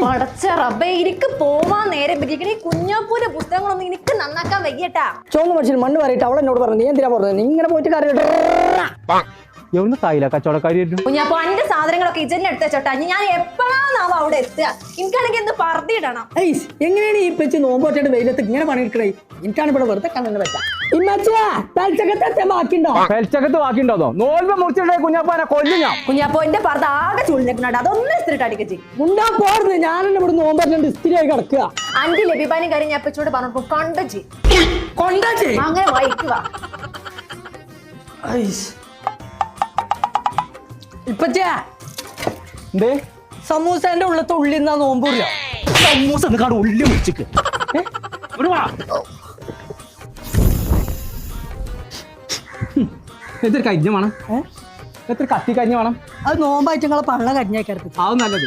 പടച്ച റബ്ബേ എനിക്ക് പോവാൻ നേരെ ഈ കുഞ്ഞാപ്പൂന്റെ പുസ്തകങ്ങളൊന്നും എനിക്ക് നന്നാക്കാൻ വയ്യട്ടാ. ചോന്ന മനുഷ്യൻ മണ്ണ് പറയിട്ട് അവൾ എന്നോട് പറഞ്ഞു, നീ എന്തിനാ പറഞ്ഞത്? നീ ഇങ്ങനെ പോയിട്ട് എവിടെ തായില്ല കച്ചവടക്കാരി കുഞ്ഞാപ്പൂ എന്റെ സാധനങ്ങളൊക്കെ ഇജന്നെ എടുത്ത ചോട്ടാ. ഞാൻ എപ്പോഴാണാവോ അവിടെ എത്തുക? എനിക്കാണെങ്കിൽ എന്ത് പറത്തിയിടണം. എങ്ങനെയാണ് ഈ പെച്ച് നോമ്പോറ്റായിട്ട് വെയിലത്ത് ഇങ്ങനെ പണിയെടുക്കണേ? എനിക്കാണ് ഇവിടെ വെറുതെ കണ്ണെന്ന് വെച്ചാ ബാക്കിണ്ടോ നോൽമ്പ് മുറിച്ചിട്ടേ കുഞ്ഞാപ്പാനെ കൊല്ലും ഞാൻ. കുഞ്ഞാപ്പൂ എന്റെ പറത്ത് ആകെ ചുളിഞ്ഞിട്ടുണ്ട്, അതൊന്നും ഇസ്തിരിട്ട് അടിക്കച്ചി. മുണ്ടാ പോർന്ന് ഞാനെന്നെ ഇവിടെ നോമ്പോറ്റാണ്ട് ഇസ്തിരിയായി കിടക്കുക. അഞ്ച് ലഭിപ്പാനും കാര്യം ഞാൻ പെച്ചോട് പറഞ്ഞു കൊണ്ടച്ചി അങ്ങനെ വായിക്കുക. എന്തേ സമൂസന്റെ ഉള്ളത്തെ ഉള്ളിന്നാ നോമ്പൂറില്ല. സമൂസ ഉള്ളി മുറിച്ചിക്ക് എത്ര കഴിഞ്ഞ വേണം, എത്ര കത്തി കഴിഞ്ഞ വേണം. അത് നോമ്പായിട്ട് നിങ്ങളെ പള്ള കരിഞ്ഞേക്കരുത്. അത് നല്ലത്.